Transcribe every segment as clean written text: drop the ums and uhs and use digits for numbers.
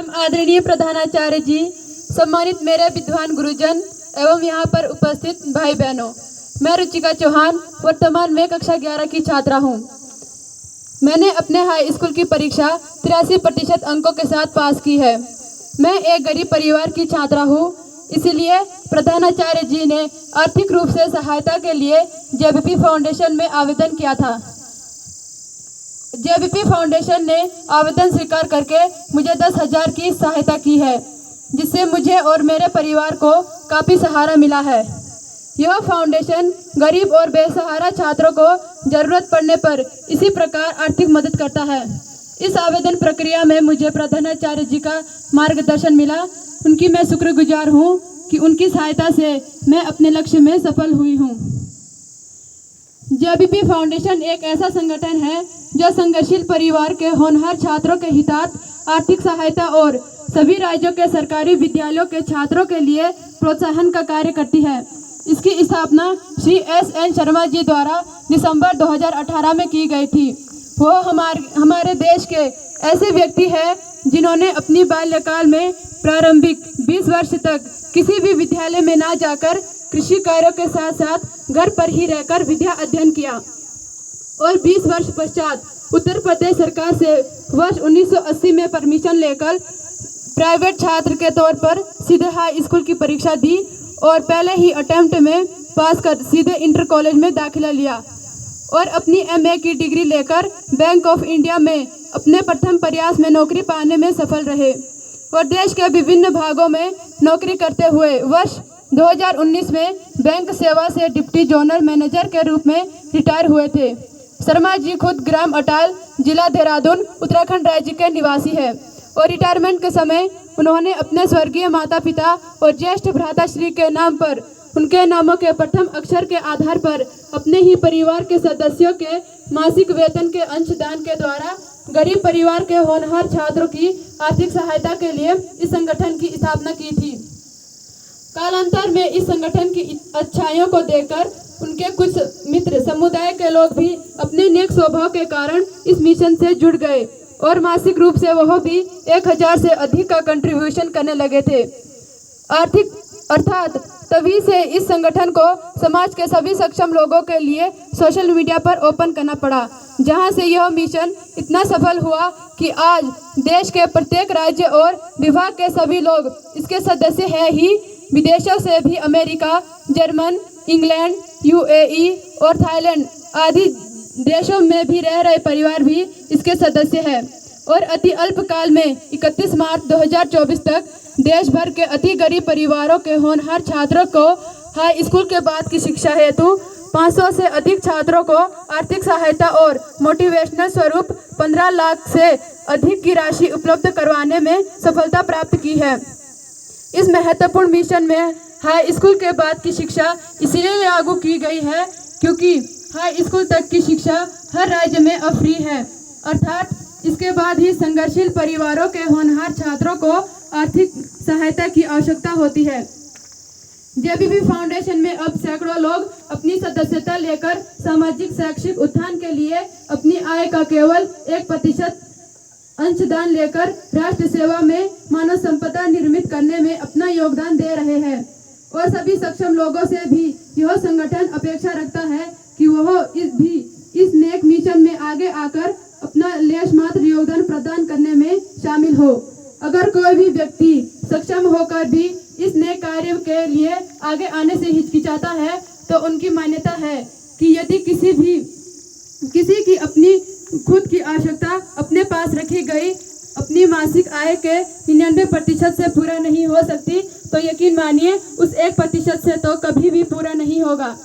परम आदरणीय प्रधानाचार्य जी, सम्मानित मेरे विद्वान गुरुजन एवं यहाँ पर उपस्थित भाई बहनों, मैं रुचिका चौहान वर्तमान में कक्षा 11 की छात्रा हूँ। मैंने अपने हाई स्कूल की परीक्षा 83% अंकों के साथ पास की है। मैं एक गरीब परिवार की छात्रा हूँ, इसलिए प्रधानाचार्य जी ने आर्थिक रूप से सहायता के लिए जेबीपी फाउंडेशन में आवेदन किया था। जेबीपी फाउंडेशन ने आवेदन स्वीकार करके मुझे 10,000 की सहायता की है, जिससे मुझे और मेरे परिवार को काफ़ी सहारा मिला है। यह फाउंडेशन गरीब और बेसहारा छात्रों को जरूरत पड़ने पर इसी प्रकार आर्थिक मदद करता है। इस आवेदन प्रक्रिया में मुझे प्रधानाचार्य जी का मार्गदर्शन मिला। उनकी मैं शुक्रगुजार हूँ कि उनकी सहायता से मैं अपने लक्ष्य में सफल हुई हूँ। जेबीपी फाउंडेशन एक ऐसा संगठन है जो संघर्षशील परिवार के होनहार छात्रों के हितार्थ आर्थिक सहायता और सभी राज्यों के सरकारी विद्यालयों के छात्रों के लिए प्रोत्साहन का कार्य करती है। इसकी स्थापना श्री S.N. शर्मा जी द्वारा दिसंबर 2018 में की गई थी। वो हमारे देश के ऐसे व्यक्ति हैं जिन्होंने अपनी बाल्यकाल में प्रारंभिक 20 वर्ष तक किसी भी विद्यालय में ना जाकर कृषि कार्यों के साथ साथ घर पर ही रहकर विद्या अध्ययन किया और 20 वर्ष पश्चात उत्तर प्रदेश सरकार से वर्ष 1980 में परमिशन लेकर प्राइवेट छात्र के तौर पर सीधे हाई स्कूल की परीक्षा दी और पहले ही अटेम्प्ट में पास कर सीधे इंटर कॉलेज में दाखिला लिया और अपनी MA की डिग्री लेकर बैंक ऑफ इंडिया में अपने प्रथम प्रयास में नौकरी पाने में सफल रहे और देश के विभिन्न भागों में नौकरी करते हुए वर्ष 2019 में बैंक सेवा से डिप्टी जोनल मैनेजर के रूप में रिटायर हुए थे। शर्मा जी खुद ग्राम अटाल, जिला देहरादून, उत्तराखंड राज्य के निवासी है और रिटायरमेंट के समय उन्होंने अपने स्वर्गीय माता पिता और ज्येष्ठ भ्राताश्री के नाम पर उनके नामों के प्रथम अक्षर के आधार पर अपने ही परिवार के सदस्यों के मासिक वेतन के अंशदान के द्वारा गरीब परिवार के होनहार छात्रों की आर्थिक सहायता के लिए इस संगठन की स्थापना की थी। कालांतर में इस संगठन की अच्छाइयों को देखकर उनके कुछ मित्र समुदाय के लोग भी अपने नेक स्वभाव के कारण इस मिशन से जुड़ गए और मासिक रूप से वह भी 1,000 से अधिक का कंट्रीब्यूशन करने लगे थे। अर्थात तभी से इस संगठन को समाज के सभी सक्षम लोगों के लिए सोशल मीडिया पर ओपन करना पड़ा, जहां से यह मिशन इतना सफल हुआ कि आज देश के प्रत्येक राज्य और विभाग के सभी लोग इसके सदस्य हैं ही, विदेशों से भी अमेरिका, जर्मन, इंग्लैंड, UAE और थाईलैंड आदि देशों में भी रह रहे परिवार भी इसके सदस्य हैं और अति अल्प काल में 31 मार्च 2024 तक देश भर के अति गरीब परिवारों के होनहार छात्रों को हाई स्कूल के बाद की शिक्षा हेतु 500 से अधिक छात्रों को आर्थिक सहायता और मोटिवेशनल स्वरूप 15 लाख से अधिक की राशि उपलब्ध करवाने में सफलता प्राप्त की है। इस महत्वपूर्ण मिशन में हाई स्कूल के बाद की शिक्षा इसलिए लागू की गई है क्योंकि हाई स्कूल तक की शिक्षा हर राज्य में अब फ्री है, अर्थात इसके बाद ही संघर्षशील परिवारों के होनहार छात्रों को आर्थिक सहायता की आवश्यकता होती है। जेबीपी फाउंडेशन में अब सैकड़ों लोग अपनी सदस्यता लेकर सामाजिक शैक्षिक उत्थान के लिए अपनी आय का केवल 1% अंशदान लेकर राष्ट्र सेवा में मानव संपदा निर्मित करने में अपना योगदान दे रहे हैं और सभी सक्षम लोगों से भी यह संगठन अपेक्षा रखता है कि वह इस नेक मिशन में आगे आकर अपना लेश मात्र योगदान प्रदान करने में शामिल हो। अगर कोई भी व्यक्ति सक्षम होकर भी इस नए कार्य के लिए आगे आने से हिचकिचाता है तो उनकी मान्यता है कि यदि किसी की अपनी खुद की आवश्यकता अपने पास रखी गई अपनी मासिक आय के 99% से पूरा नहीं हो सकती तो यकीन मानिए उस 1% से तो कभी भी पूरा नहीं होगा,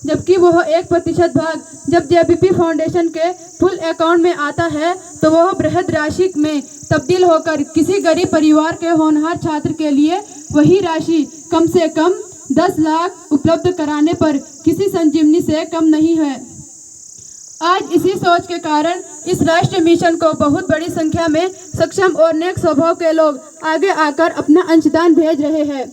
जबकि वह 1% भाग जब जेबीपी फाउंडेशन के फुल अकाउंट में आता है तो वह बृहद राशि में तब्दील होकर किसी गरीब परिवार के होनहार छात्र के लिए वही राशि कम से कम 10 लाख उपलब्ध कराने पर किसी संजीवनी से कम नहीं है। आज इसी सोच के कारण इस राष्ट्रीय मिशन को बहुत बड़ी संख्या में सक्षम और नेक स्वभाव के लोग आगे आकर अपना अंशदान भेज रहे हैं।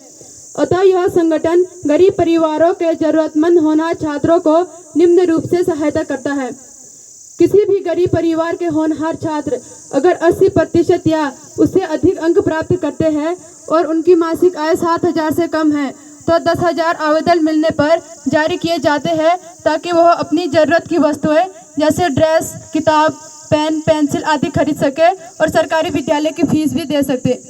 अतः यह संगठन गरीब परिवारों के जरूरतमंद होनहार छात्रों को निम्न रूप से सहायता करता है। किसी भी गरीब परिवार के होनहार छात्र अगर 80% या उससे अधिक अंक प्राप्त करते हैं और उनकी मासिक आय 7,000 से कम है तो 10,000 आवेदन मिलने पर जारी किए जाते हैं ताकि वह अपनी ज़रूरत की वस्तुएं जैसे ड्रेस, किताब, पेन, पेंसिल आदि खरीद सके और सरकारी विद्यालय की फीस भी दे सकते।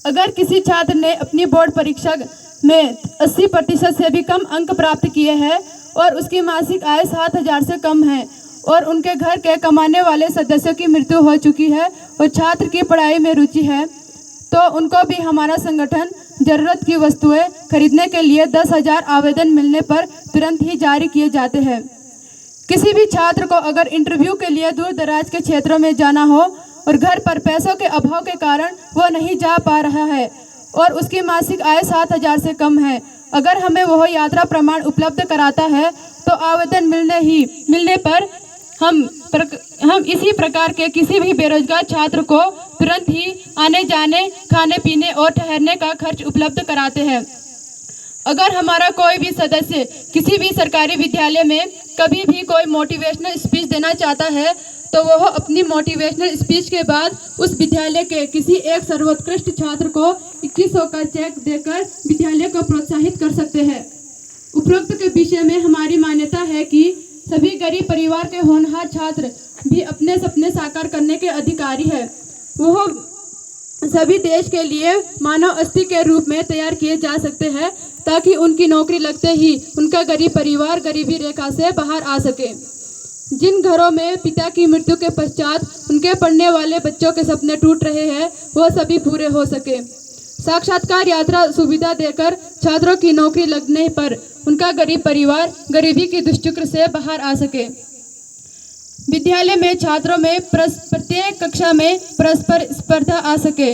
अगर किसी छात्र ने अपनी बोर्ड परीक्षा में 80% से भी कम अंक प्राप्त किए हैं और उसकी मासिक आय 7,000 से कम है और उनके घर के कमाने वाले सदस्यों की मृत्यु हो चुकी है और छात्र की पढ़ाई में रुचि है तो उनको भी हमारा संगठन ज़रूरत की वस्तुएं खरीदने के लिए 10,000 आवेदन मिलने पर तुरंत ही जारी किए जाते हैं। किसी भी छात्र को अगर इंटरव्यू के लिए दूर दराज के क्षेत्रों में जाना हो और घर पर पैसों के अभाव के कारण वो नहीं जा पा रहा है और उसकी मासिक आय 7,000 से कम है, अगर हमें वह यात्रा प्रमाण उपलब्ध कराता है तो आवेदन मिलने पर हम इसी प्रकार के किसी भी बेरोजगार छात्र को तुरंत ही आने जाने, खाने पीने और ठहरने का खर्च उपलब्ध कराते हैं। अगर हमारा कोई भी सदस्य किसी भी सरकारी विद्यालय में कभी भी कोई मोटिवेशनल स्पीच देना चाहता है तो वह अपनी मोटिवेशनल स्पीच के बाद उस विद्यालय के किसी एक सर्वोत्कृष्ट छात्र को 2100 का चेक देकर विद्यालय को प्रोत्साहित कर सकते हैं। उपरोक्त के विषय में हमारी मान्यता है कि सभी गरीब परिवार के होनहार छात्र भी अपने सपने साकार करने के अधिकारी हैं। वह सभी देश के लिए मानव अस्थि के रूप में तैयार किए जा सकते हैं ताकि उनकी नौकरी लगते ही उनका गरीब परिवार गरीबी रेखा से बाहर आ सके। जिन घरों में पिता की मृत्यु के पश्चात उनके पढ़ने वाले बच्चों के सपने टूट रहे हैं वह सभी पूरे हो सके। साक्षात्कार यात्रा सुविधा देकर छात्रों की नौकरी लगने पर उनका गरीब परिवार गरीबी की दुष्चक्र से बाहर आ सके। विद्यालय में छात्रों में प्रत्येक कक्षा में परस्पर स्पर्धा आ सके।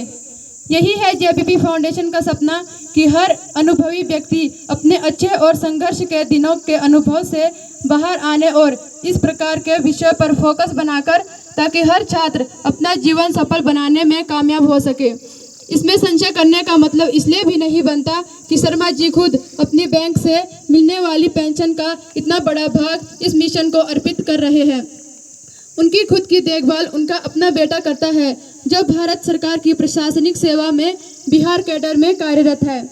यही है जेबीपी फाउंडेशन का सपना कि हर अनुभवी व्यक्ति अपने अच्छे और संघर्ष के दिनों के अनुभव से बाहर आने और इस प्रकार के विषय पर फोकस बनाकर ताकि हर छात्र अपना जीवन सफल बनाने में कामयाब हो सके। इसमें संशय करने का मतलब इसलिए भी नहीं बनता कि शर्मा जी खुद अपनी बैंक से मिलने वाली पेंशन का इतना बड़ा भाग इस मिशन को अर्पित कर रहे हैं। उनकी खुद की देखभाल उनका अपना बेटा करता है जो भारत सरकार की प्रशासनिक सेवा में बिहार कैडर में कार्यरत है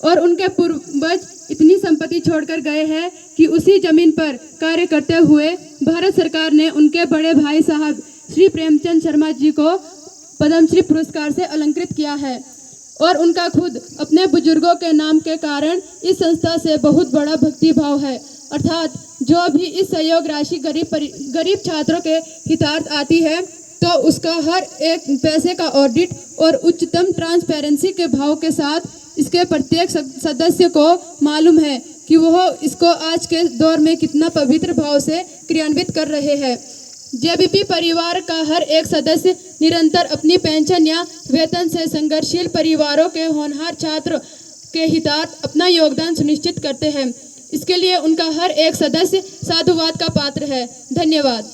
और उनके पूर्वज इतनी संपत्ति छोड़कर गए हैं कि उसी जमीन पर कार्य करते हुए भारत सरकार ने उनके बड़े भाई साहब श्री प्रेमचंद शर्मा जी को पद्मश्री पुरस्कार से अलंकृत किया है और उनका खुद अपने बुजुर्गों के नाम के कारण इस संस्था से बहुत बड़ा भक्ति भाव है। अर्थात जो भी इस सहयोग राशि गरीब छात्रों के हितार्थ आती है तो उसका हर एक पैसे का ऑडिट और उच्चतम ट्रांसपेरेंसी के भाव के साथ इसके प्रत्येक सदस्य को मालूम है कि वह इसको आज के दौर में कितना पवित्र भाव से क्रियान्वित कर रहे हैं। जेबीपी परिवार का हर एक सदस्य निरंतर अपनी पेंशन या वेतन से संघर्षशील परिवारों के होनहार छात्र के हितार्थ अपना योगदान सुनिश्चित करते हैं। इसके लिए उनका हर एक सदस्य साधुवाद का पात्र है। धन्यवाद।